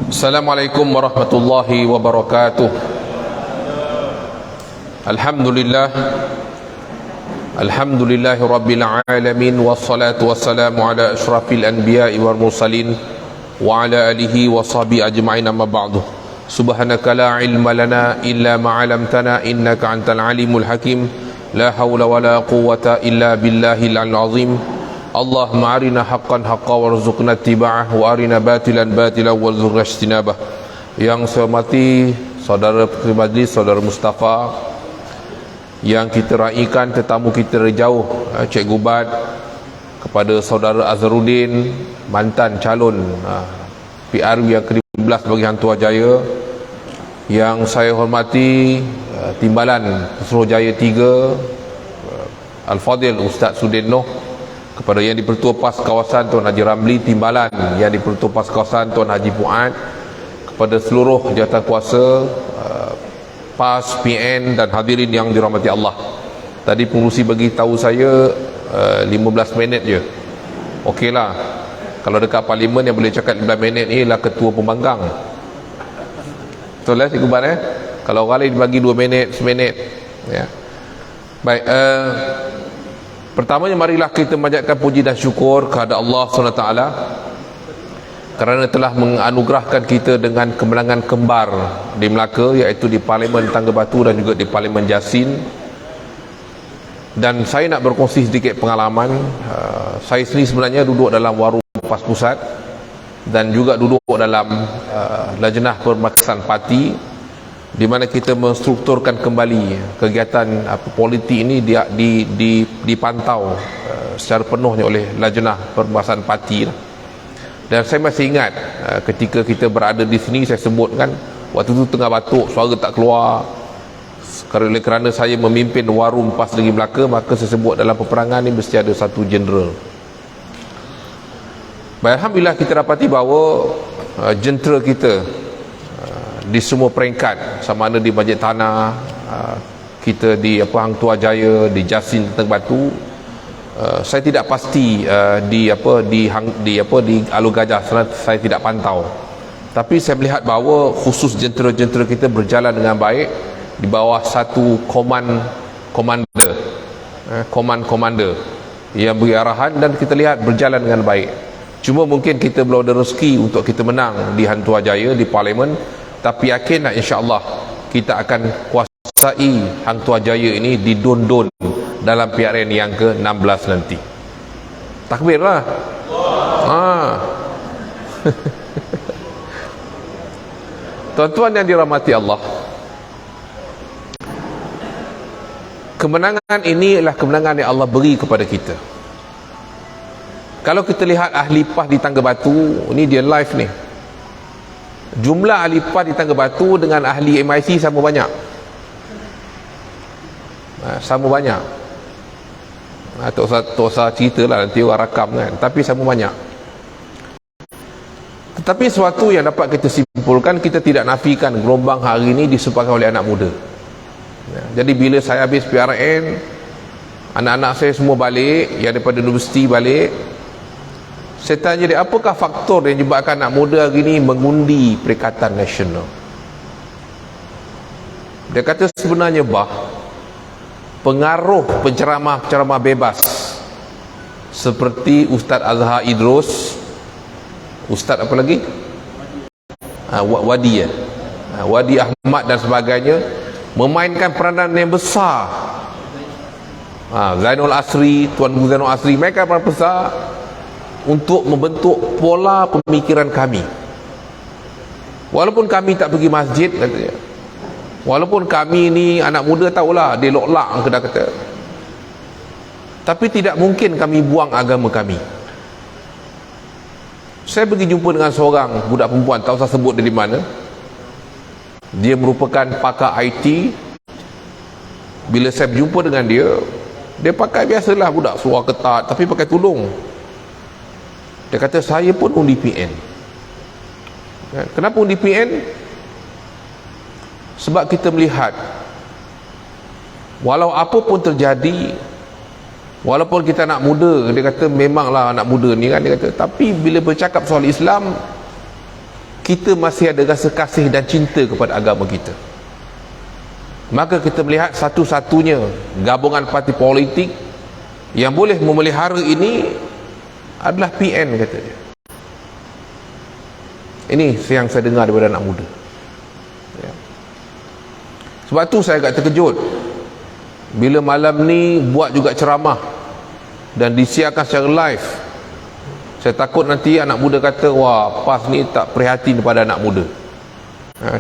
Assalamualaikum warahmatullahi wabarakatuh. Alhamdulillah, alhamdulillahi rabbil alamin, wassalatu wassalamu ala asyrafil anbiya'i wal mursalin wa ala alihi wa sahbihi ajma'in, amma ba'du. Subhanaka la ilma lana illa ma 'allamtana innaka antal alimul hakim. La hawla wa la quwwata illa billahil azim. Allahumma arina haqqan haqqa warzuqna ittiba'ah wa arina batilan batilan warzuqna ijtinabah. Yang saya hormati saudara Menteri Majlis, saudara Mustafa, yang kita raikan tetamu kita dari jauh, Cikgu Bad, kepada saudara Azharuddin, mantan calon PRU yang ke-15 bagi Hang Tuah Jaya, yang saya hormati Timbalan Suruhjaya 3 Al-Fadil Ustaz Sudin Noh, kepada Yang di-Pertua PAS Kawasan Tuan Haji Ramli Timbalan, Yang di-Pertua PAS Kawasan Tuan Haji Fuad, kepada seluruh jawatankuasa PAS, PN dan hadirin yang dirahmati Allah. Tadi pengurusi bagi tahu saya 15 minit je. Okeylah, kalau dekat parlimen yang boleh cakap 15 minit ni ialah ketua pembangkang. Betul Cikgu Bar Kalau orang lain bagi 2 minit, 1 minit ya. Baik, pertamanya marilah kita memanjatkan puji dan syukur kepada Allah SWT kerana telah menganugerahkan kita dengan kemenangan kembar di Melaka, iaitu di Parlimen Tangga Batu dan juga di Parlimen Jasin. Dan saya nak berkongsi sedikit pengalaman. Saya sendiri sebenarnya duduk dalam Warum PAS Pusat dan juga duduk dalam Lajnah Permakasan Parti, di mana kita menstrukturkan kembali kegiatan politik ini dipantau secara penuhnya oleh Lajnah Permakasan Parti. Dan saya masih ingat ketika kita berada di sini, saya sebutkan waktu itu tengah batuk, suara tak keluar kerana saya memimpin Warum PAS Negeri Melaka. Maka saya sebut dalam peperangan ni mesti ada satu jeneral. Baik, alhamdulillah kita dapati bahawa jentera kita di semua peringkat, sama ada di Masjid Tanah, kita di Hang Tuah Jaya, di Jasin Tengah Batu, saya tidak pasti di Alor Gajah, saya tidak pantau. Tapi saya melihat bahawa khusus jentera-jentera kita berjalan dengan baik di bawah satu komander yang beri arahan, dan kita lihat berjalan dengan baik. Cuma mungkin kita belum ada rezeki untuk kita menang di Hang Tuah Jaya, di parlimen. Tapi yakinlah insya-Allah kita akan kuasai Hang Tuah Jaya ini di Don dalam PRN yang ke-16 nanti. Takbirlah. Tuan-tuan yang dirahmati Allah, kemenangan ini adalah kemenangan yang Allah beri kepada kita. Kalau kita lihat ahli PAS di Tangga Batu, ini dia live ni. Jumlah ahli PAS di Tangga Batu dengan ahli MIC sama banyak. Sama banyak. Tak usah cerita lah, nanti orang rakam kan. Tapi sama banyak. Tetapi sesuatu yang dapat kita simpulkan, kita tidak nafikan gelombang hari ini disebabkan oleh anak muda. Jadi bila saya habis PRN, anak-anak saya semua balik, yang daripada universiti balik, saya tanya dia, apakah faktor yang menyebabkan anak muda hari ini mengundi Perikatan Nasional? Dia kata sebenarnya pengaruh penceramah-penceramah bebas seperti Ustaz Azhar Idrus, Ustaz apa lagi? Wadi Ahmad dan sebagainya, memainkan peranan yang besar. Zainul Asri, Tuan Guru Zainul Asri, mereka peranan besar untuk membentuk pola pemikiran kami. Walaupun kami tak pergi masjid, katanya, walaupun kami ni anak muda tahulah dia lok-lak kena kata, tapi tidak mungkin kami buang agama kami. Saya pergi jumpa dengan seorang budak perempuan, tak usah sebut dari mana. Dia merupakan pakar IT. Bila saya berjumpa dengan dia, dia pakai biasalah budak suara ketat tapi pakai tudung. Dia kata saya pun undi PN. Kenapa undi PN? Sebab kita melihat walau apa pun terjadi, walaupun kita anak muda, dia kata memanglah anak muda ni kan, dia kata, tapi bila bercakap soal Islam, kita masih ada rasa kasih dan cinta kepada agama kita. Maka kita melihat satu-satunya gabungan parti politik yang boleh memelihara ini adalah PN, kata dia. Ini yang saya dengar daripada anak muda. Ya. Sebab tu saya agak terkejut bila malam ni buat juga ceramah dan disiarkan secara live. Saya takut nanti anak muda kata, wah, PAS ni tak prihatin kepada anak muda.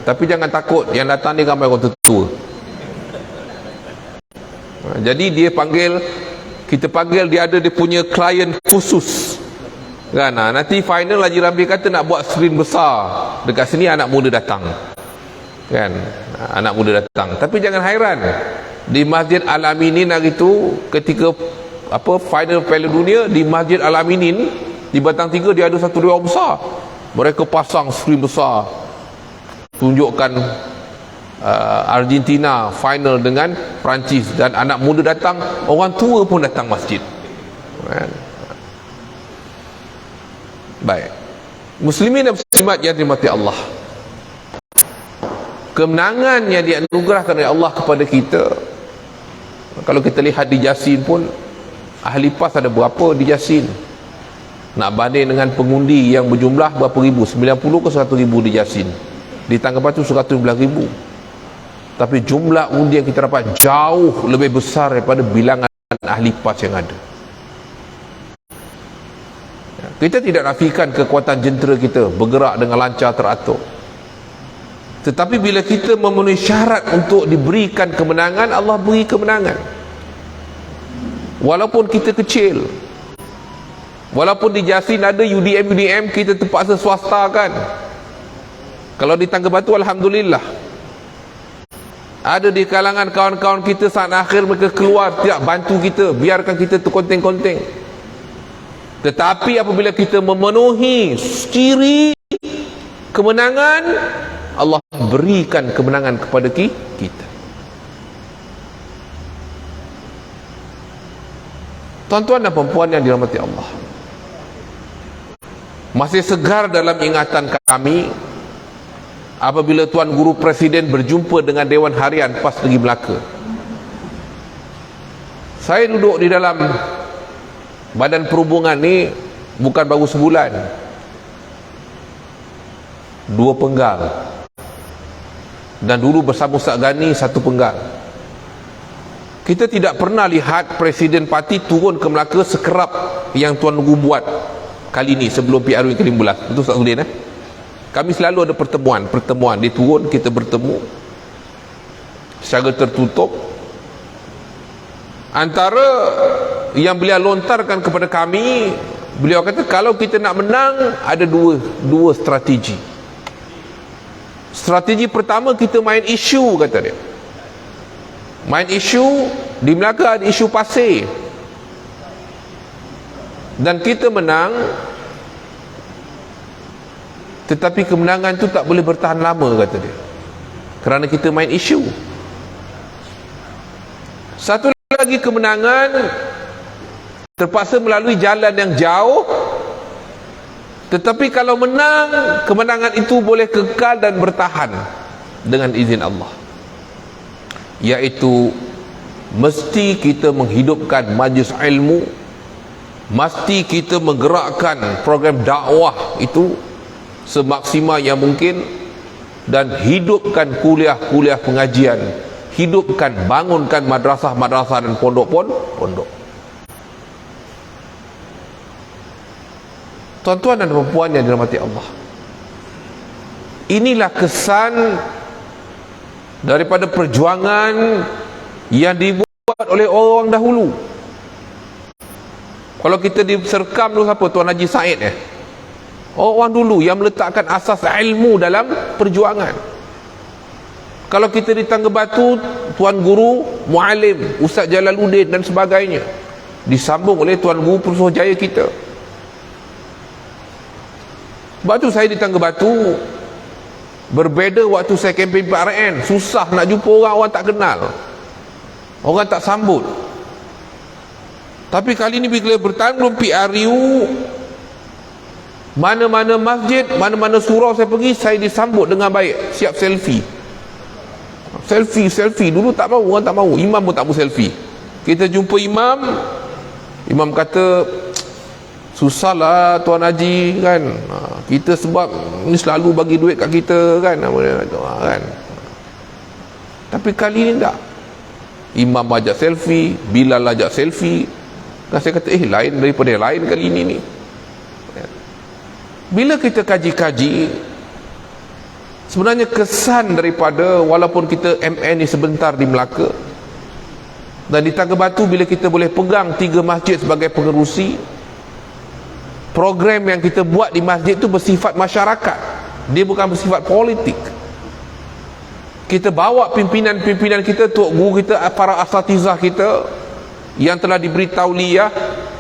Tapi jangan takut, yang datang ni ramai orang tua. Jadi kita panggil, dia ada dia punya klien khusus kan. Nanti final Haji Ramli kata nak buat skrin besar dekat sini, anak muda datang kan, anak muda datang. Tapi jangan hairan, di Masjid Al-Aminin hari tu ketika final Piala Dunia di Masjid Al-Aminin di Batang Tiga, dia ada satu ruang besar, mereka pasang skrin besar tunjukkan Argentina final dengan Perancis, dan anak muda datang, orang tua pun datang masjid. Baik, muslimin dan muslimat yang dirahmati Allah, kemenangan yang dianugerahkan oleh Allah kepada kita, kalau kita lihat di Jasin pun, ahli PAS ada berapa di Jasin? Nak banding dengan pengundi yang berjumlah berapa ribu, 90 ke 100 ribu di Jasin. Di Tangga Batu 111 ribu. Tapi jumlah undi yang kita dapat jauh lebih besar daripada bilangan ahli PAS yang ada. Kita tidak nafikan kekuatan jentera kita bergerak dengan lancar teratur. Tetapi bila kita memenuhi syarat untuk diberikan kemenangan, Allah beri kemenangan. Walaupun kita kecil, walaupun di Jasin ada UDM, kita terpaksa swastakan. Kalau di Tangga Batu, alhamdulillah, ada di kalangan kawan-kawan kita saat akhir mereka keluar tidak bantu kita, biarkan kita terkonteng-konteng. Tetapi apabila kita memenuhi ciri kemenangan, Allah berikan kemenangan kepada kita. Tuan-tuan dan perempuan yang dirahmati Allah, masih segar dalam ingatan kami apabila Tuan Guru Presiden berjumpa dengan Dewan Harian PAS Negeri Melaka. Saya duduk di dalam badan perhubungan ni bukan baru sebulan, 2 penggal, dan dulu bersama Ustaz Ghani 1 penggal. Kita tidak pernah lihat Presiden Parti turun ke Melaka sekerap yang Tuan Guru buat kali ni sebelum PRU yang ke-15. Itu Ustaz Udin. Kami selalu ada pertemuan, dia turun, kita bertemu secara tertutup. Antara yang beliau lontarkan kepada kami, beliau kata kalau kita nak menang ada dua strategi. Strategi pertama, kita main isu, kata dia. Main isu, di Melaka ada isu pasir, dan kita menang. Tetapi kemenangan tu tak boleh bertahan lama, kata dia, kerana kita main isu. Satu lagi kemenangan terpaksa melalui jalan yang jauh, tetapi kalau menang, kemenangan itu boleh kekal dan bertahan dengan izin Allah. Iaitu mesti kita menghidupkan majlis ilmu, mesti kita menggerakkan program dakwah itu semaksimal yang mungkin, dan hidupkan kuliah-kuliah pengajian, hidupkan, bangunkan madrasah-madrasah dan pondok-pondok. Tuan-tuan dan perempuan yang dirahmati Allah, inilah kesan daripada perjuangan yang dibuat oleh orang dahulu. Kalau kita diserkam dulu, siapa? Tuan Haji Said orang dulu yang meletakkan asas ilmu dalam perjuangan. Kalau kita di Tangga Batu, Tuan Guru Mualim Ustaz Jalaluddin dan sebagainya, disambung oleh Tuan Guru Profesor Jaya kita. Sebab tu saya di Tangga Batu berbeza waktu saya kempen PRN, susah nak jumpa orang tak kenal, orang tak sambut. Tapi kali ni bila bertanding PRU, Mana-mana masjid, mana-mana surau saya pergi, saya disambut dengan baik. Siap selfie. Selfie. Dulu tak mahu, orang tak mahu. Imam pun tak mahu selfie. Kita jumpa imam kata, susahlah Tuan Haji kan. Kita sebab ni selalu bagi duit kat kita kan. Tapi kali ni tak. Imam ajak selfie, Bilal ajak selfie. Dan saya kata, lain daripada yang lain kali ini ni. Bila kita kaji-kaji, sebenarnya kesan daripada, walaupun kita MN ni sebentar di Melaka, dan di Tangga Batu bila kita boleh pegang 3 masjid sebagai pengerusi, program yang kita buat di masjid tu bersifat masyarakat, dia bukan bersifat politik. Kita bawa pimpinan-pimpinan kita, tok guru kita, para asatizah kita yang telah diberi tauliyah,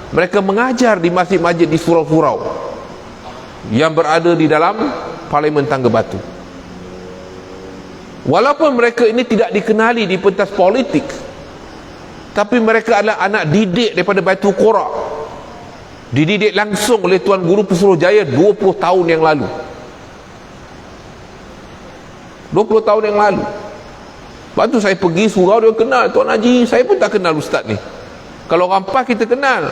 mereka mengajar di masjid-masjid di surau-surau yang berada di dalam Parlimen Tangga Batu. Walaupun mereka ini tidak dikenali di pentas politik, tapi mereka adalah anak didik daripada Baitul Qura, dididik langsung oleh Tuan Guru Pesuruhjaya 20 tahun yang lalu. 20 tahun yang lalu. Lepas tu saya pergi surau, dia kenal Tuan Haji. Saya pun tak kenal ustaz ni. Kalau orang PAS kita kenal.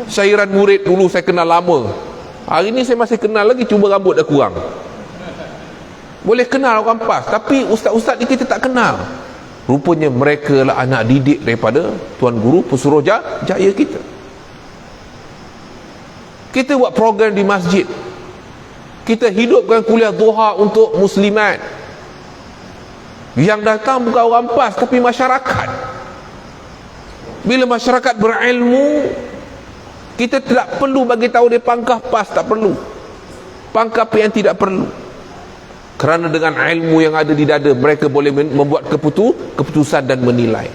Syairan murid dulu saya kenal lama. Hari ni saya masih kenal lagi, cuma rambut dah kurang. Boleh kenal orang PAS, tapi ustaz-ustaz ni kita tak kenal. Rupanya mereka lah anak didik daripada Tuan Guru Pesuruhjaya kita. Kita buat program di masjid. Kita hidupkan kuliah duha untuk muslimat. Yang datang bukan orang PAS, tapi masyarakat. Bila masyarakat berilmu, kita tidak perlu bagi tahu dia pangkah PAS, tak perlu. Pangkah PN tidak perlu. Kerana dengan ilmu yang ada di dada, mereka boleh membuat keputusan dan menilai.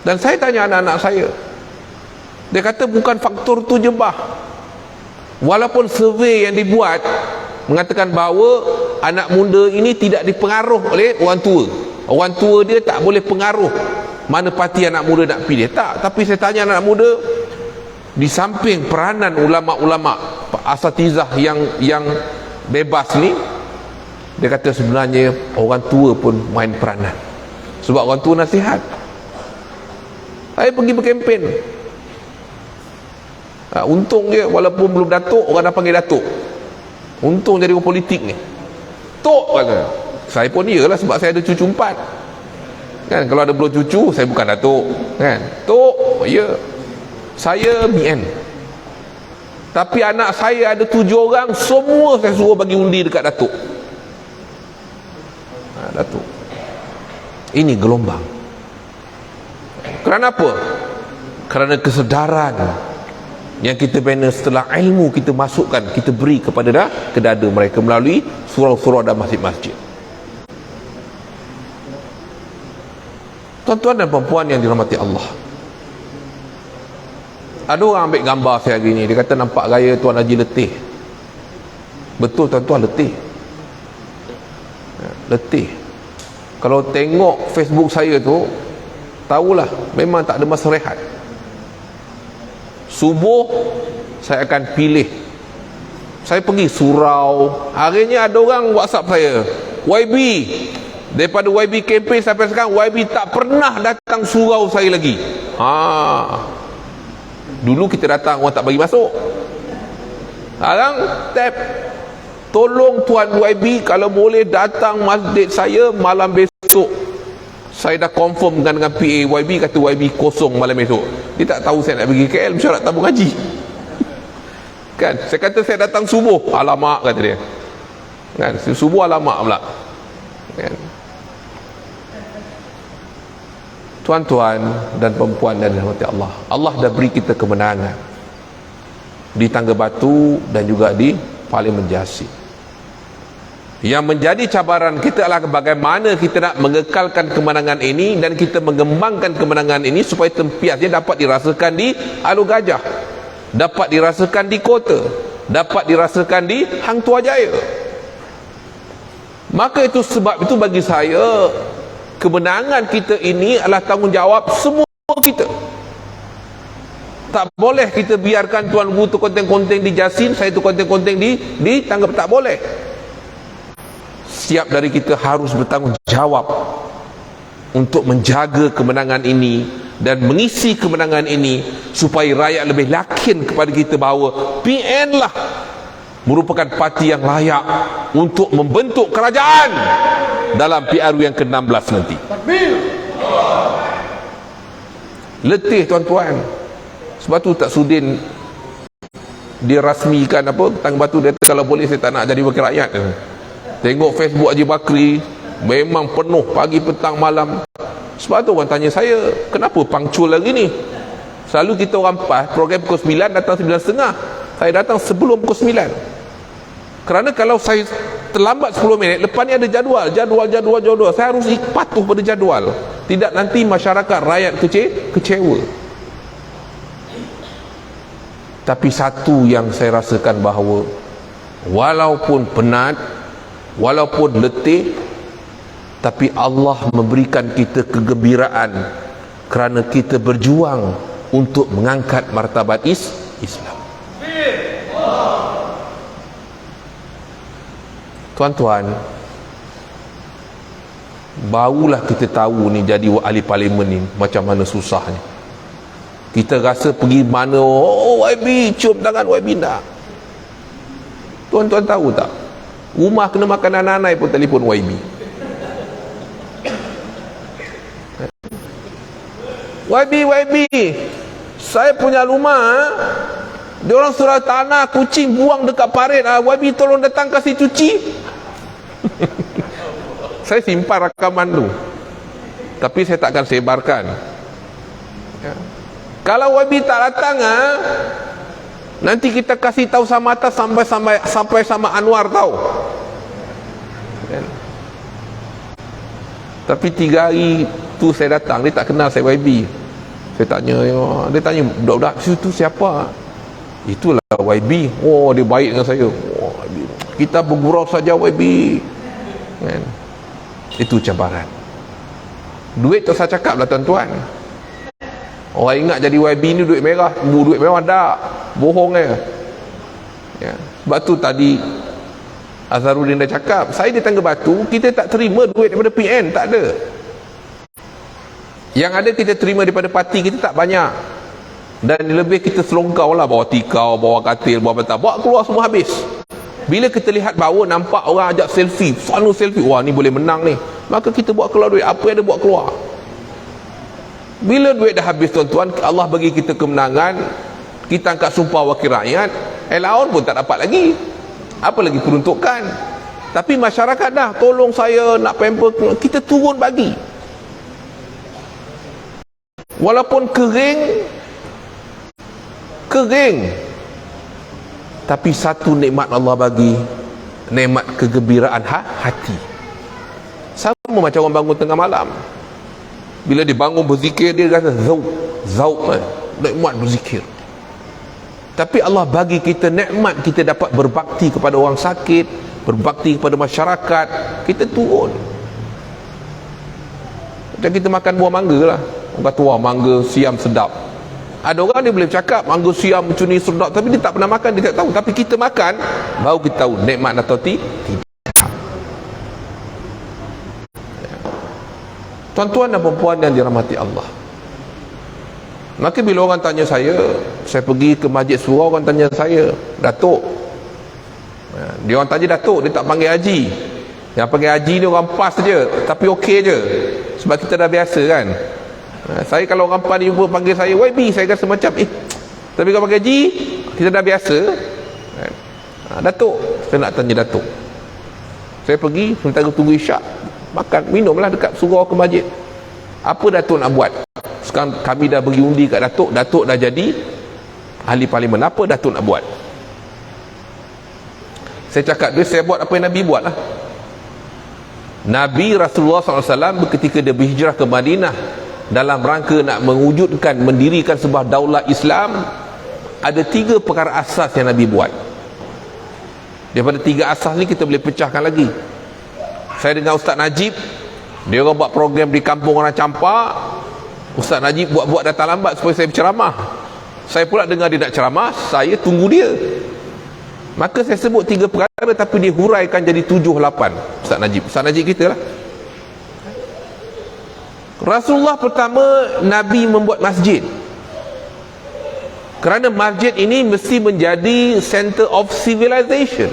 Dan saya tanya anak-anak saya, dia kata bukan faktor tu je bah. Walaupun survei yang dibuat mengatakan bahawa anak muda ini tidak dipengaruh oleh orang tua. Orang tua dia tak boleh pengaruh mana parti anak muda nak pilih. Tak, tapi saya tanya anak muda, di samping peranan ulama-ulama asatizah yang bebas ni, dia kata sebenarnya orang tua pun main peranan. Sebab orang tua nasihat. Saya pergi berkempen. Untung je walaupun belum datuk, orang dah panggil datuk. Untung jadi orang politik ni. Tok kata. Saya pun iyalah sebab saya ada cucu 4. Kan, kalau ada belum cucu, saya bukan datuk. Kan? Tok, ya. Saya BN. Tapi anak saya ada 7 orang, semua saya suruh bagi undi dekat datuk. Datuk. Ini gelombang. Kerana apa? Kerana kesedaran yang kita bina setelah ilmu kita masukkan, kita beri kepada ke dada mereka melalui surau-surau dan masjid-masjid. Tuan-tuan dan perempuan yang dirahmati Allah, ada orang ambil gambar saya hari ni, dia kata nampak gaya Tuan Haji letih. Betul tuan-tuan, letih. Letih. Kalau tengok Facebook saya tu, tahulah memang tak ada masa rehat. Subuh saya akan pilih, saya pergi surau. Harinya ada orang WhatsApp saya, YB, daripada YB campaign sampai sekarang YB tak pernah datang surau saya lagi. Dulu kita datang orang tak bagi masuk, sekarang tap, tolong Tuan YB kalau boleh datang masjid saya malam besok. Saya dah confirm dengan PA YB, kata YB kosong malam esok. Dia tak tahu saya nak pergi KL mesyuarat tabung haji. Kan, saya kata saya datang subuh, alamak kata dia. Kan, subuh alamak pula. Kan. Tuan-tuan dan perempuan dan dirahmati Allah, Allah dah beri kita kemenangan di Tangga Batu dan juga di Parlimen Jasik. Yang menjadi cabaran kita adalah bagaimana kita nak mengekalkan kemenangan ini dan kita mengembangkan kemenangan ini supaya tempiasnya dapat dirasakan di Alor Gajah, dapat dirasakan di Kota, dapat dirasakan di Hang Tuah Jaya. Maka itu sebab itu bagi saya, kemenangan kita ini adalah tanggungjawab semua kita. Tak boleh kita biarkan Tuan Guru tu konteng-konteng di Jasin, saya tu konteng-konteng di Tanggap. Tak boleh. Setiap dari kita harus bertanggungjawab untuk menjaga kemenangan ini dan mengisi kemenangan ini supaya rakyat lebih yakin kepada kita bahawa PN lah merupakan parti yang layak untuk membentuk kerajaan dalam PRU yang ke-16 nanti. Letih tuan-tuan. Sebab tu tak sudin dia rasmikan apa Tang Batu. Dia kalau boleh saya tak nak jadi wakil rakyat. Tengok Facebook Haji Bakri memang penuh pagi petang malam. Sebab tu orang tanya saya, kenapa punctual lagi ni? Selalu kita orang PAS program pukul 9 datang 9.30. Saya datang sebelum pukul 9. Kerana kalau saya terlambat 10 minit, lepas ni ada jadual. Saya harus patuh pada jadual. Tidak nanti masyarakat rakyat kecewa. Tapi satu yang saya rasakan bahawa walaupun penat, walaupun letih, tapi Allah memberikan kita kegembiraan kerana kita berjuang untuk mengangkat martabat Islam. Tuan-tuan, barulah kita tahu ni jadi ahli parlimen ni macam mana susahnya. Kita rasa pergi mana, oh YB, cium tangan YB nak. Tuan-tuan tahu tak? Rumah kena makan nanai pun telefon YB. YB, saya punya rumah, diorang surau tanah, kucing buang dekat parit. YB tolong datang kasih cuci. Saya simpan rakaman tu, tapi saya tak akan sebarkan. Ya. Kalau YB tak datang, nanti kita kasih tahu sama atas sampai sama Anwar tahu. Ya. Tapi 3 hari tu saya datang, dia tak kenal saya YB. Saya tanya, dia tanya, budak-budak situ siapa? Itulah YB. Oh, dia baik dengan saya. Oh, kita bergurau saja YB. Kan? Itu cabaran. Duit tu saya cakap lah tuan-tuan. Orang ingat jadi YB ni duit merah. Duit merah tak. Bohong ya. Sebab tu tadi Azharuddin dah cakap, saya di Tangga Batu, kita tak terima duit daripada PN. Tak ada. Yang ada kita terima daripada parti kita tak banyak. Dan lebih kita selongkau lah, bawa tikau, bawa katil, bawa petak, bawa keluar semua habis. Bila kita lihat bawa, nampak orang ajak selfie, selalu selfie, wah ni boleh menang ni, maka kita buat keluar duit. Apa yang ada buat keluar. Bila duit dah habis tuan-tuan, Allah bagi kita kemenangan, kita angkat sumpah wakil rakyat, allowance pun tak dapat lagi, apa lagi peruntukan. Tapi masyarakat dah tolong saya nak pamper, kita turun bagi. Walaupun kering, tapi satu nikmat Allah bagi, nikmat kegembiraan hati. Sama macam orang bangun tengah malam, bila dia bangun berzikir, dia rasa zauk nikmat berzikir. Tapi Allah bagi kita nikmat, kita dapat berbakti kepada orang sakit, berbakti kepada masyarakat. Kita turun. Macam kita makan buah mangga lah. Orang kata, wah mangga siam sedap. Ada orang dia boleh cakap mangga siam macam ni sedap, tapi dia tak pernah makan, dia tak tahu. Tapi kita makan, baru kita tahu nikmat atau tidak. Tuan-tuan dan perempuan yang dirahmati Allah, maka bila orang tanya saya pergi ke Masjid Surau, orang tanya saya, Datuk, dia orang tanya Datuk, dia tak panggil Haji. Yang panggil Haji ni orang PAS je, tapi okey je, sebab kita dah biasa kan. Saya kalau orang PAS ni panggil saya YB, saya rasa macam tapi kalau panggil Haji, kita dah biasa. Datuk, saya nak tanya Datuk, saya pergi sementara tunggu isyak, makan, minumlah dekat surau ke masjid. Apa Datuk nak buat? Sekarang kami dah bagi undi kat Datuk, Datuk dah jadi ahli parlimen. Apa Datuk nak buat? Saya cakap dia, saya buat apa yang Nabi buat lah. Nabi Rasulullah SAW ketika dia berhijrah ke Madinah dalam rangka nak mewujudkan, mendirikan sebuah daulah Islam, ada 3 perkara asas yang Nabi buat. Daripada 3 asas ni kita boleh pecahkan lagi. Saya dengan Ustaz Najib, dia orang buat program di kampung orang campak. Ustaz Najib buat datang lambat supaya saya berceramah. Saya pula dengar dia nak ceramah, saya tunggu dia. Maka saya sebut 3 perkara, tapi dia huraikan jadi 7-8. Ustaz Najib kita lah. Rasulullah pertama, Nabi membuat masjid. Kerana masjid ini mesti menjadi center of civilization.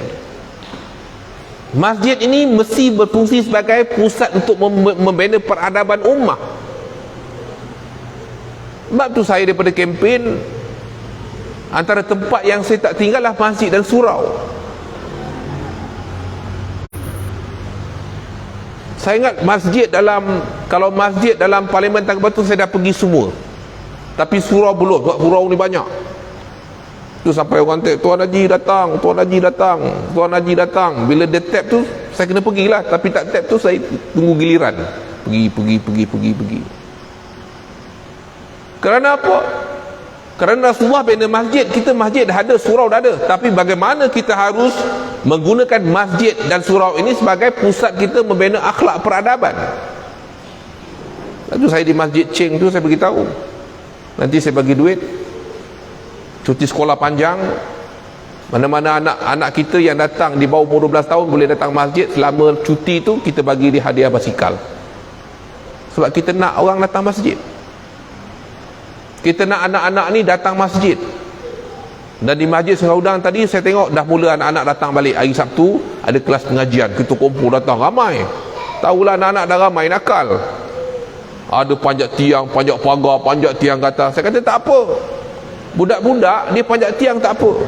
Masjid ini mesti berfungsi sebagai pusat untuk membina peradaban ummah. Sebab tu saya daripada kempen, antara tempat yang saya tak tinggal lah masjid dan surau. Saya ingat masjid kalau masjid dalam Parlimen Tangga Batu saya dah pergi semua. Tapi surau belum, sebab surau ni banyak. Tu sampai orang tap, Tuan Haji datang, Tuan Haji datang, Tuan Haji datang. Bila dia tap tu, saya kena pergilah. Tapi tak tap tu, saya tunggu giliran. Pergi. Kerana apa? Kerana Rasulullah bina masjid, kita masjid dah ada, surau dah ada. Tapi bagaimana kita harus menggunakan masjid dan surau ini sebagai pusat kita membina akhlak peradaban. Lalu saya di Masjid Cheng tu, saya beritahu, nanti saya bagi duit, cuti sekolah panjang, mana-mana anak kita yang datang di bawah umur 12 tahun boleh datang masjid. Selama cuti tu kita bagi dia hadiah basikal. Sebab kita nak orang datang masjid. Kita nak anak-anak ni datang masjid. Dan di Masjid Sungai Udang tadi saya tengok dah mula anak-anak datang balik. Hari Sabtu ada kelas pengajian, kita kumpul datang ramai. Tahulah anak-anak dah ramai, nakal. Ada panjat tiang, panjat pagar, panjat tiang kata. Saya kata tak apa. Budak-budak dia panjat tiang tak apa.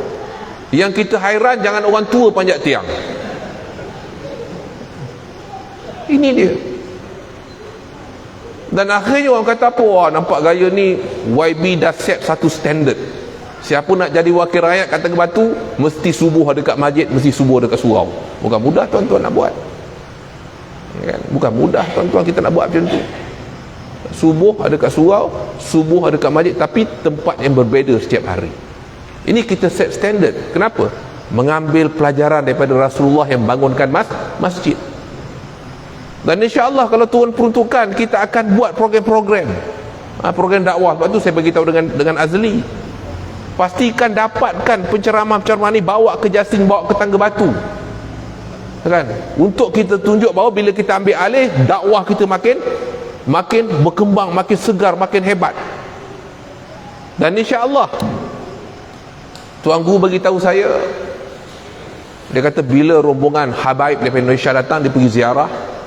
Yang kita hairan jangan orang tua panjat tiang. Ini dia. Dan akhirnya orang kata apa? Wah, nampak gaya ni YB dah set satu standard. Siapa nak jadi wakil rakyat kat Tangga Batu, mesti subuh dekat masjid, mesti subuh dekat surau. Bukan mudah tuan-tuan nak buat. Bukan mudah tuan-tuan kita nak buat macam tu. Subuh ada kat surau, subuh ada kat masjid, tapi tempat yang berbeza setiap hari. Ini kita set standard. Kenapa? Mengambil pelajaran daripada Rasulullah yang bangunkan masjid. Dan insya-Allah kalau Tuhan peruntukkan, kita akan buat program-program, program dakwah. Sebab tu saya beritahu dengan Azli, pastikan dapatkan penceramah-penceramah ni, bawa ke Jasin, bawa ke Tangga Batu, kan? Untuk kita tunjuk bahawa bila kita ambil alih, dakwah kita makin berkembang, makin segar, makin hebat. Dan insya-Allah Tuan Guru bagi tahu saya, dia kata bila rombongan habaib daripada Indonesia datang, dia pergi ziarah.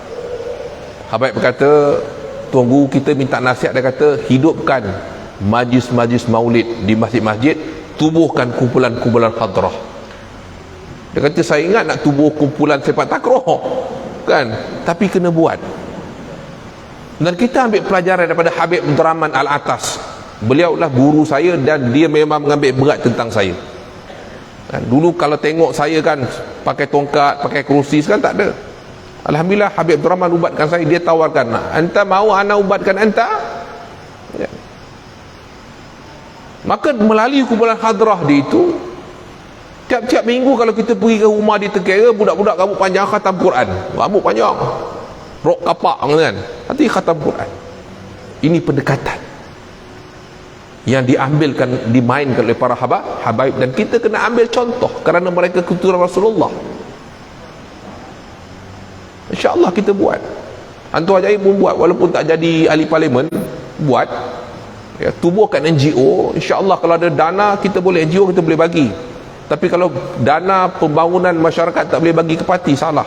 Habaib berkata, Tuan Guru kita minta nasihat. Dia kata, hidupkan majlis-majlis maulid di masjid-masjid, tubuhkan kumpulan-kumpulan hadrah. Dia kata, saya ingat nak tubuh kumpulan sepak takraw, kan? Tapi kena buat. Dan kita ambil pelajaran daripada Habib Abdul Rahman Al-Atas. Beliau lah guru saya dan dia memang mengambil berat tentang saya. Kan? Dulu kalau tengok saya kan pakai tongkat, pakai kerusi, sekarang tak ada. Alhamdulillah Habib Abdul Rahman ubatkan saya. Dia tawarkan, anta mau ana ubatkan anta? Ya. Maka melalui kumpulan hadrah di itu, tiap-tiap minggu kalau kita pergi ke rumah di Tekera, budak-budak rambut panjang khatam Quran. Rambut panjang, rok kapak kan, nanti khatam Quran. Ini pendekatan yang dimainkan oleh para habaib, dan kita kena ambil contoh kerana mereka keturunan Rasulullah. InsyaAllah kita buat. Antu Ajaib pun buat, walaupun tak jadi ahli parlimen, buat. Ya, tubuhkan NGO. InsyaAllah kalau ada dana, kita boleh, NGO kita boleh bagi. Tapi kalau dana pembangunan masyarakat tak boleh bagi ke parti, salah.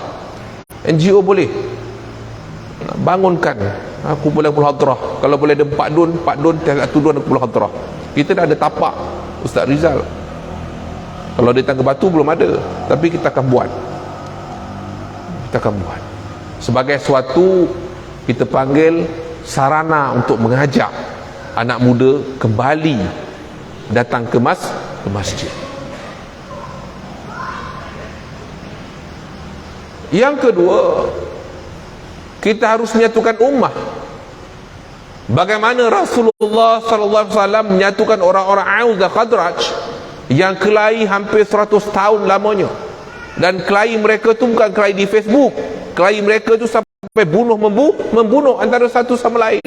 NGO boleh bangunkan kumpulan hadrah. Kalau boleh ada 4 dun, tiap satu dun ada kumpulan hadrah. Kita dah ada tapak Ustaz Rizal. Kalau di Tangga Batu belum ada, tapi kita akan buat. Kita akan buat sebagai suatu, kita panggil sarana untuk mengajak anak muda kembali datang ke masjid. Yang kedua, kita harus menyatukan ummah. Bagaimana Rasulullah sallallahu alaihi wasallam menyatukan orang-orang Aus dan Khazraj yang kelahi hampir 100 tahun lamanya. Dan kelahi mereka tu bukan kelahi di Facebook. Kelahi mereka tu sampai membunuh antara satu sama lain.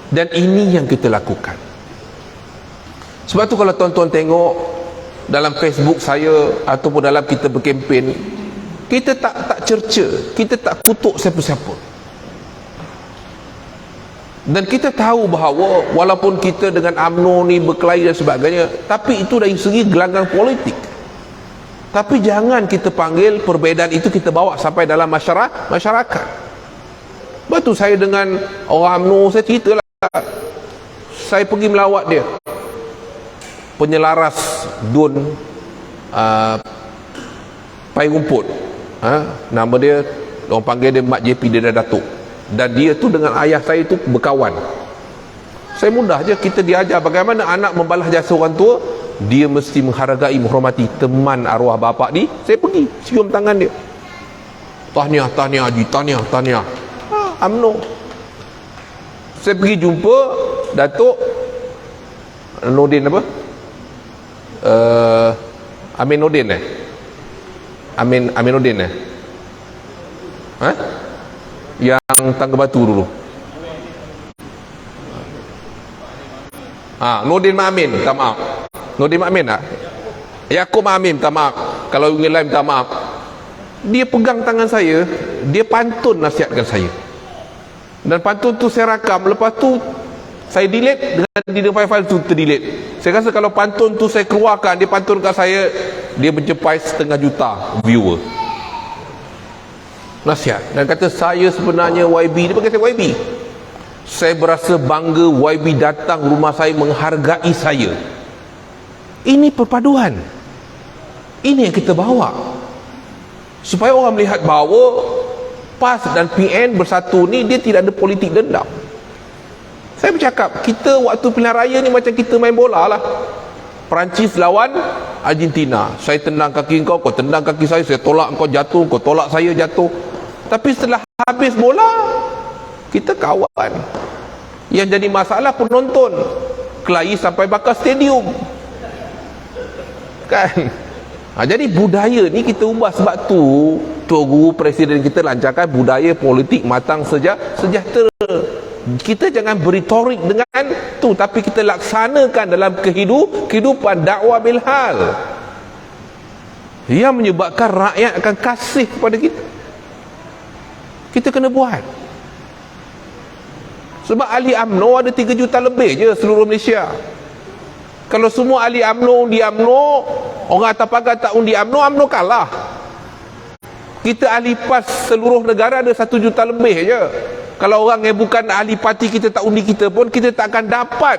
Dan ini yang kita lakukan. Sebab tu kalau tuan-tuan tengok dalam Facebook saya ataupun dalam kita berkempen, kita tak cerca, kita tak kutuk siapa-siapa. Dan kita tahu bahawa walaupun kita dengan UMNO ni berkelahi dan sebagainya, tapi itu dari segi gelanggang politik. Tapi jangan kita panggil perbezaan itu kita bawa sampai dalam masyarakat. Sebab tu saya dengan orang UMNO, saya ceritalah, saya pergi melawat dia, penyelaras Dun Pai Rumput, nama dia, orang panggil dia Mak JP, dia dah datuk. Dan dia tu dengan ayah saya tu berkawan. Saya mudah je, kita diajar bagaimana anak membalas jasa orang tua. Dia mesti menghargai, menghormati teman arwah bapa ni. Saya pergi cium tangan dia, tahniah Haji, tahniah UMNO. Saya pergi jumpa Datuk Nordin apa, Amin Nordin Amin Nordin yang Tangga Batu dulu. Nordin Ma'amin, minta maaf. Nordin Ma'amin tak? Yaakob Ma'amin, minta maaf. Kalau ingin lain, minta maaf. Dia pegang tangan saya, dia pantun nasihatkan saya. Dan pantun tu saya rakam. Lepas tu saya delete, dengan file-file tu terdelete. Saya rasa kalau pantun tu saya keluarkan, dia pantun kat saya, dia mencapai 500,000 viewer. Nasihat. Dan kata saya sebenarnya YB, dia panggil saya YB. Saya berasa bangga YB datang rumah saya, menghargai saya. Ini perpaduan. Ini yang kita bawa, supaya orang melihat bahawa PAS dan PN bersatu ni, dia tidak ada politik dendam. Saya bercakap, kita waktu pilihan raya ni macam kita main bola lah. Perancis lawan Argentina, saya tendang kaki kau, kau tendang kaki saya tolak kau jatuh, kau tolak saya jatuh. Tapi setelah habis bola, kita kawan. Yang jadi masalah penonton, kelahi sampai bakar stadium kan. Jadi budaya ni kita ubah. Sebab tu Tuan Guru Presiden kita lancarkan budaya politik matang sejahtera. Kita jangan beritorik dengan tu, tapi kita laksanakan dalam kehidupan dakwah bilhal yang menyebabkan rakyat akan kasih kepada kita. Kita kena buat. Sebab ahli UMNO ada 3 juta lebih je seluruh Malaysia. Kalau semua ahli UMNO undi UMNO, orang atas pagar tak undi UMNO, UMNO kalah. Kita ahli PAS seluruh negara ada 1 juta lebih je. Kalau orang yang bukan ahli parti kita tak undi kita pun, kita tak akan dapat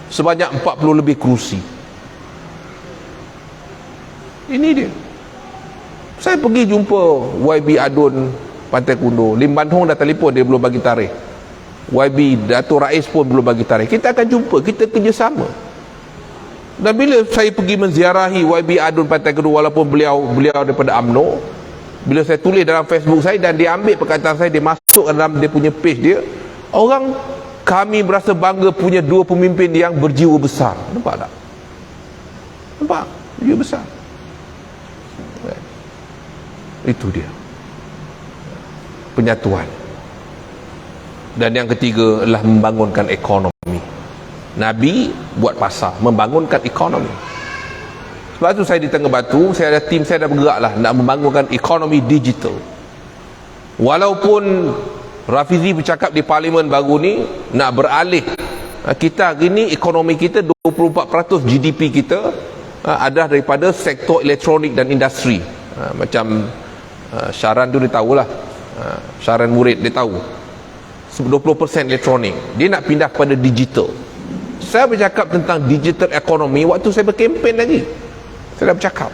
sebanyak 40 lebih kerusi. Ini dia. Saya pergi jumpa YB Adun Pantai Kundo, Lim Ban Hong dah telefon, dia belum bagi tarikh. YB Datuk Rais pun belum bagi tarikh. Kita akan jumpa, kita kerjasama. Dan bila saya pergi menziarahi YB Adun Pantai Kundo, walaupun beliau daripada UMNO, bila saya tulis dalam Facebook saya dan dia ambil perkataan saya, dia masuk dalam dia punya page dia, orang kami berasa bangga punya 2 pemimpin yang berjiwa besar. Nampak tak? Nampak? Jiwa besar. Itu dia penyatuan. Dan yang ketiga adalah membangunkan ekonomi. Nabi buat pasar, membangunkan ekonomi. Sebab tu saya di Tangga Batu, saya ada tim, saya dah bergerak lah nak membangunkan ekonomi digital. Walaupun Rafizi bercakap di parlimen baru ni nak beralih, kita hari ni ekonomi kita 24% GDP kita adalah daripada sektor elektronik dan industri. Macam Syaran tu dia tahulah, Syaran Murid dia tahu 20% elektronik. Dia nak pindah kepada digital. Saya bercakap tentang digital ekonomi waktu saya berkempen lagi. Saya dah bercakap.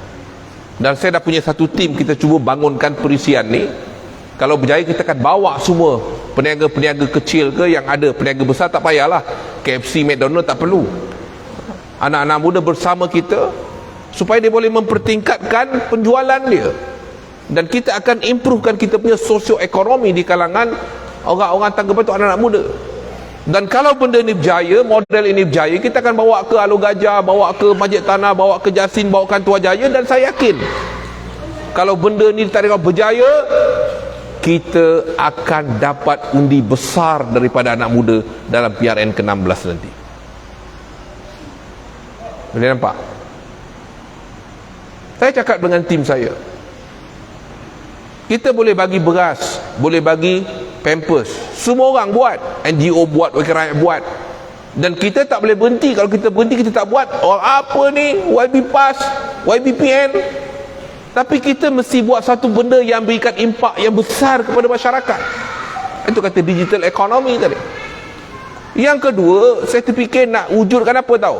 Dan saya dah punya satu tim, kita cuba bangunkan perisian ni. Kalau berjaya kita akan bawa semua peniaga-peniaga kecil ke yang ada, peniaga besar tak payahlah, KFC, McDonald tak perlu. Anak-anak muda bersama kita supaya dia boleh mempertingkatkan penjualan dia. Dan kita akan improvekan kita punya sosioekonomi di kalangan orang-orang Tangga Batu, anak-anak muda. Dan kalau benda ini berjaya, model ini berjaya, kita akan bawa ke Alor Gajah, bawa ke Masjid Tanah, bawa ke Jasin, bawa ke Tua Jaya. Dan saya yakin kalau benda ini ditarik berjaya, kita akan dapat undi besar daripada anak muda dalam PRN ke-16 nanti. Boleh nampak? Saya cakap dengan tim saya, kita boleh bagi beras, boleh bagi pampers, semua orang buat, NGO buat, wakil rakyat buat, dan kita tak boleh berhenti. Kalau kita berhenti, kita tak buat, apa ni, YB PAS, YBPN. Tapi kita mesti buat satu benda yang berikan impak yang besar kepada masyarakat. Itu kata digital economy tadi. Yang kedua, saya terfikir nak wujudkan apa tahu?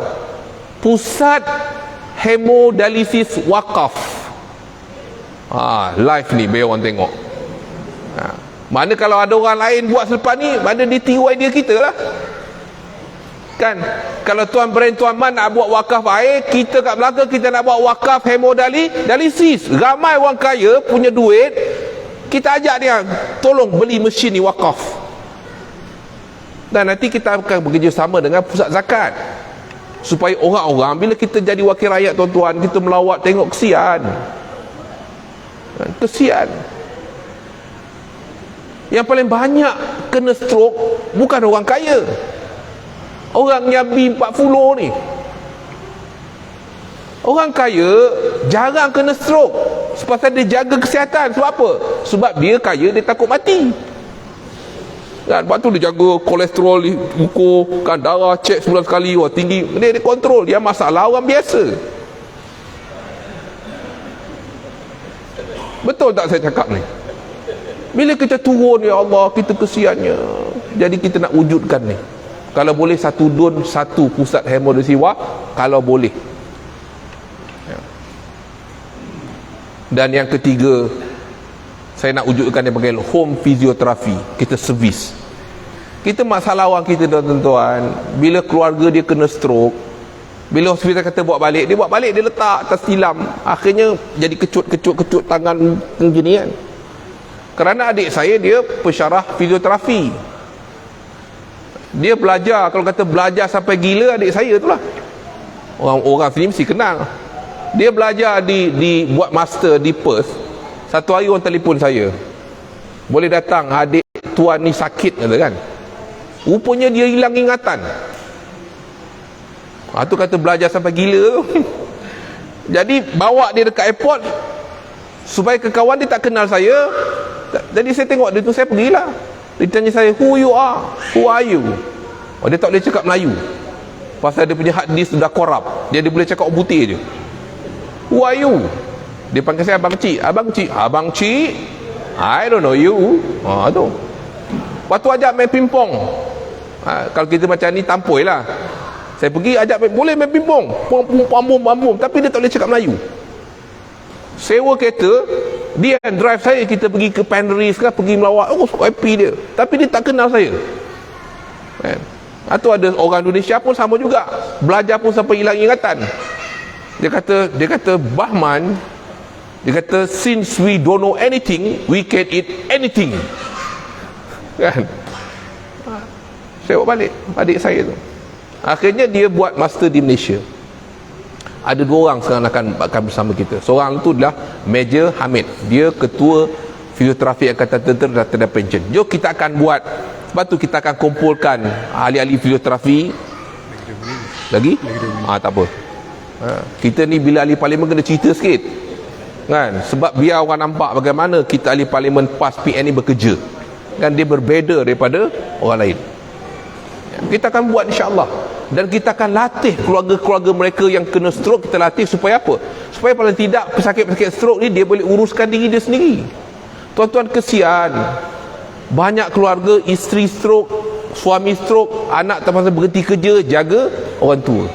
Pusat hemodialisis wakaf. Live ni biar orang tengok. Mana kalau ada orang lain buat selepas ni, mana dia tiru idea kita lah. Kan, kalau Tuan Brain Tuan Man nak buat wakaf air, kita kat belakang kita nak buat wakaf hemodialisis. Ramai orang kaya punya duit, kita ajak dia tolong beli mesin ni wakaf. Dan nanti kita akan bekerjasama dengan pusat zakat, supaya orang-orang bila kita jadi wakil rakyat tuan-tuan, kita melawat tengok kesian. Kesian. Yang paling banyak kena stroke bukan orang kaya, orang yang B40 ni. Orang kaya jarang kena stroke sebab dia jaga kesihatan. Sebab apa? Sebab dia kaya, dia takut mati. Kan, sebab tu dia jaga kolesterol, ukur kan, darah cek sebulan sekali, tinggi, dia kontrol. Dia masalah orang biasa. Betul tak saya cakap ni? Bila kita turun, ya Allah, kita kesiannya. Jadi kita nak wujudkan ni. Kalau boleh satu DUN, satu pusat hemodialisis, kalau boleh. Dan yang ketiga, saya nak wujudkan yang panggil home physiotherapy. Kita servis. Kita masalah orang kita tuan-tuan, bila keluarga dia kena stroke, bila hospital kata buat balik, dia letak atas tilam. Akhirnya jadi kecut tangan begini kan. Kerana adik saya dia pensyarah fizioterapi, dia belajar, kalau kata belajar sampai gila adik saya tu lah. Orang sini mesti kenal. Dia belajar di buat master di Perth. Satu hari orang telefon saya, boleh datang, adik tuan ni sakit kata kan. Rupanya dia hilang ingatan. Tu kata belajar sampai gila. Jadi bawa dia dekat airport supaya kawan dia tak kenal saya. Jadi saya tengok dia tu, saya pergilah. Dia tanya saya, who you are? Who are you? Dia tak boleh cakap Melayu pasal dia punya hard disk sudah korup. Dia boleh cakap putih je. Who are you? Dia panggil saya Abang Cik. Abang Cik, I don't know you. Tu. Lepas tu ajak main pingpong. Kalau kita macam ni tampoi lah. Saya pergi ajak boleh main pingpong, pom, tapi dia tak boleh cakap Melayu. Sewa kereta, dia drive saya, kita pergi ke Penrith ke, pergi melawat. Happy dia. Tapi dia tak kenal saya. Kan? Atau ada orang Indonesia pun sama juga, belajar pun sampai hilang ingatan. Dia kata Bahman, dia kata since we don't know anything, we can eat anything. Kan? Saya bawa balik adik saya tu. Akhirnya dia buat master di Malaysia. Ada dua orang sekarang akan bersama kita. Seorang tu adalah Major Hamid. Dia ketua Fizioterapi Angkatan Tentera dan Pension. Jom kita akan buat. Sebab tu kita akan kumpulkan ahli-ahli fizioterapi. Lagi? Tak apa. Kita ni bila ahli parlimen kena cerita sikit. Kan? Sebab biar orang nampak bagaimana kita ahli parlimen PAS PN ni bekerja. Kan dia berbeza daripada orang lain. Kita akan buat insya-Allah. Dan kita akan latih keluarga-keluarga mereka yang kena stroke. Kita latih supaya apa? Supaya paling tidak pesakit-pesakit stroke ni dia boleh uruskan diri dia sendiri. Tuan-tuan, kesian. Banyak keluarga, isteri stroke, suami stroke, anak terpaksa berhenti kerja jaga orang tua.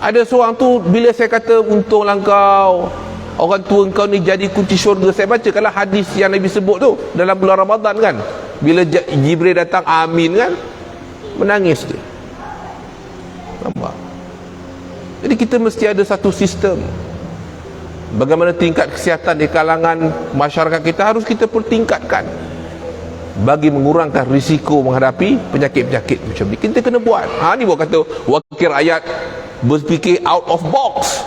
Ada seorang tu, bila saya kata untunglah kau, orang tua kau ni jadi kunci syurga. Saya baca kalau hadis yang Nabi sebut tu dalam bulan Ramadan kan, bila Jibril datang amin kan, menangis dia. Nampak? Jadi kita mesti ada satu sistem. Bagaimana tingkat kesihatan di kalangan masyarakat kita harus kita pertingkatkan bagi mengurangkan risiko menghadapi penyakit-penyakit macam ni. Kita kena buat. Ni buat kata wakil rakyat berfikir out of box.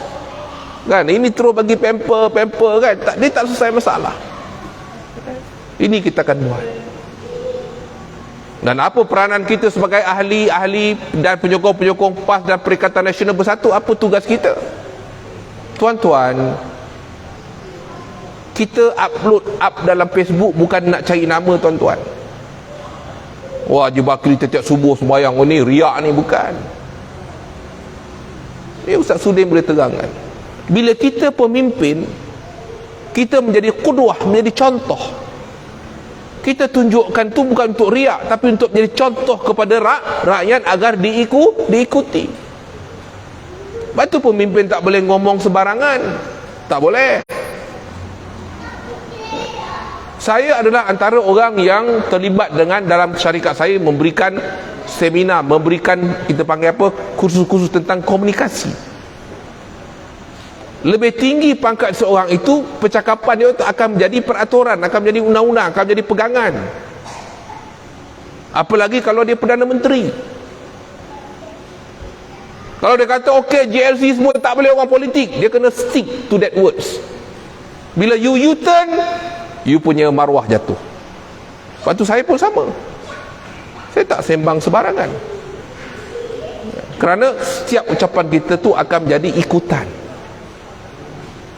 Kan? Ini terus bagi pamper kan. Dia tak selesai masalah. Ini kita akan buat. Dan apa peranan kita sebagai ahli-ahli dan penyokong-penyokong PAS dan Perikatan Nasional Bersatu? Apa tugas kita? Tuan-tuan, kita upload dalam Facebook bukan nak cari nama, tuan-tuan. Wah, Haji Bakri setiap subuh sembahyang, oh, ni riak ni, bukan. Ni Ustaz Sudin boleh terangkan. Bila kita pemimpin, kita menjadi qudwah, menjadi contoh. Kita tunjukkan tu bukan untuk riak, tapi untuk menjadi contoh kepada rakyat agar diikuti. Sebab tu pemimpin tak boleh ngomong sembarangan. Tak boleh. Saya adalah antara orang yang terlibat dengan dalam syarikat saya memberikan seminar, memberikan, kita panggil apa, kursus-kursus tentang komunikasi. Lebih tinggi pangkat seorang itu, percakapan dia itu akan menjadi peraturan, akan menjadi undang-undang, akan menjadi pegangan. Apalagi kalau dia Perdana Menteri. Kalau dia kata okey, JLC semua tak boleh orang politik, dia kena stick to that words. Bila you U-turn, you punya maruah jatuh. Lepas tu saya pun sama. Saya tak sembang sebarangan. Kerana setiap ucapan kita tu akan menjadi ikutan.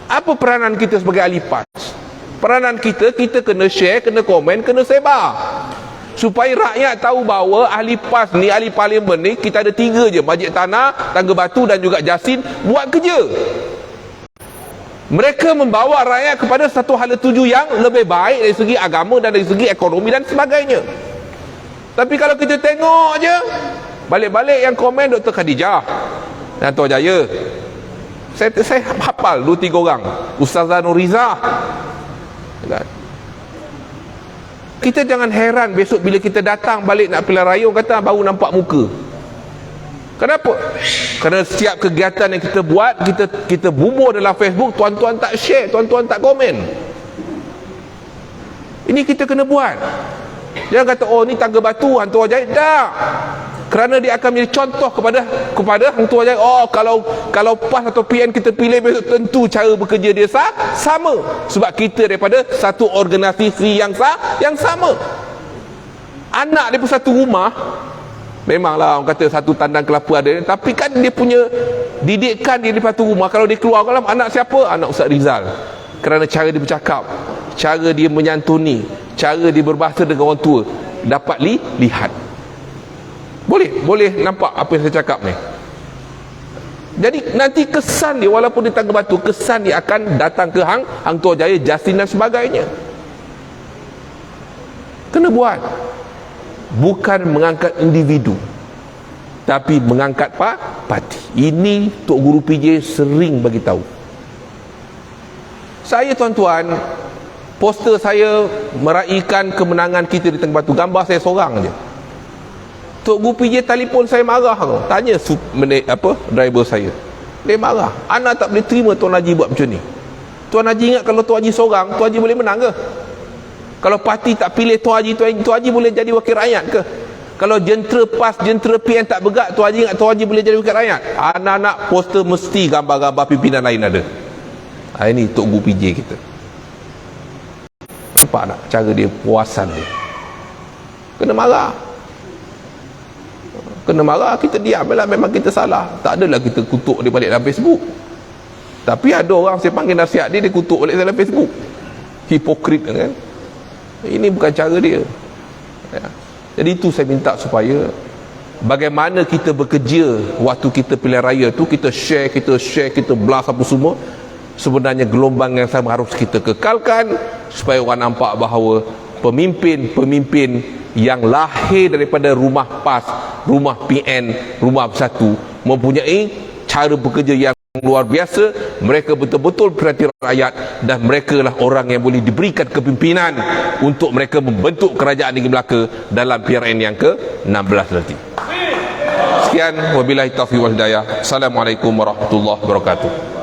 Apa peranan kita sebagai ahli PAS? Peranan kita kena share, kena komen, kena sebar. Supaya rakyat tahu bahawa ahli PAS ni, ahli parlimen ni, kita ada 3 je. Majlis Tanah, Tangga Batu dan juga Jasin buat kerja. Mereka membawa rakyat kepada satu hala tuju yang lebih baik dari segi agama dan dari segi ekonomi dan sebagainya. Tapi kalau kita tengok je, balik-balik yang komen Dr. Khadijah dan Tuan Jaya. Saya hafal 2-3 orang. Ustazah Nuriza. Kita jangan heran besok bila kita datang balik nak pilihan raya, orang kata baru nampak muka. Kenapa? Kerana setiap kegiatan yang kita buat, kita bubur dalam Facebook, tuan-tuan tak share, tuan-tuan tak komen. Ini kita kena buat. Jangan kata, oh ni Tangga Batu, Hantu Ajaib. Tak. Kerana dia akan menjadi contoh kepada Hantu Ajaib. Oh, kalau PAS atau PN kita pilih besok, tentu cara bekerja dia sama. Sebab kita daripada satu organisasi yang sama. Anak dia pun satu rumah. Memanglah orang kata satu tandang kelapa ada, tapi kan dia punya didikan dia di satu rumah. Kalau dia keluar malam, anak siapa? Anak Ustaz Rizal. Kerana cara dia bercakap, cara dia menyantuni, cara dia berbahasa dengan orang tua, dapat lihat. Boleh nampak apa yang saya cakap ni. Jadi nanti kesan dia, walaupun di Tangga Batu, kesan dia akan datang ke Hang Tuah Jaya, Jasin dan sebagainya. Kena buat. Bukan mengangkat individu, tapi mengangkat parti. Ini Tok Guru PJ sering bagi tahu. Saya, tuan-tuan, poster saya meraihkan kemenangan kita di Tangga Batu, gambar saya seorang je. Tok Guru PJ telefon saya marah, tanya driver saya. Dia marah. Ana tak boleh terima Tuan Haji buat macam ni. Tuan Haji ingat kalau Tuan Haji seorang, Tuan Haji boleh menang ke? Kalau parti tak pilih Tuan Haji boleh jadi wakil rakyat ke? Kalau jentera PAS, jentera PN tak bergerak, Tuan Haji ingat Tuan Haji boleh jadi wakil rakyat? Anak-anak poster mesti gambar-gambar pimpinan lain ada. Ini Tok Guru PJ kita. Nampak tak cara dia, puasan dia? Kena marah. Kita diam lah, memang kita salah. Tak adalah kita kutuk dia balik dalam Facebook. Tapi ada orang saya panggil nasihat dia kutuk balik dalam Facebook. Hipokrit kan? Ini bukan cara dia. Jadi itu saya minta supaya bagaimana kita bekerja waktu kita pilihan raya tu, kita share, kita blast apa semua. Sebenarnya gelombang yang sama harus kita kekalkan supaya orang nampak bahawa pemimpin yang lahir daripada rumah PAS, rumah PN, rumah Bersatu mempunyai cara bekerja yang luar biasa. Mereka betul-betul perhati rakyat dan mereka lah orang yang boleh diberikan kepimpinan untuk mereka membentuk kerajaan Negeri Melaka dalam PRN yang ke-16 nanti. Sekian, wabillahi taufiq wal hidayah. Assalamualaikum warahmatullahi wabarakatuh.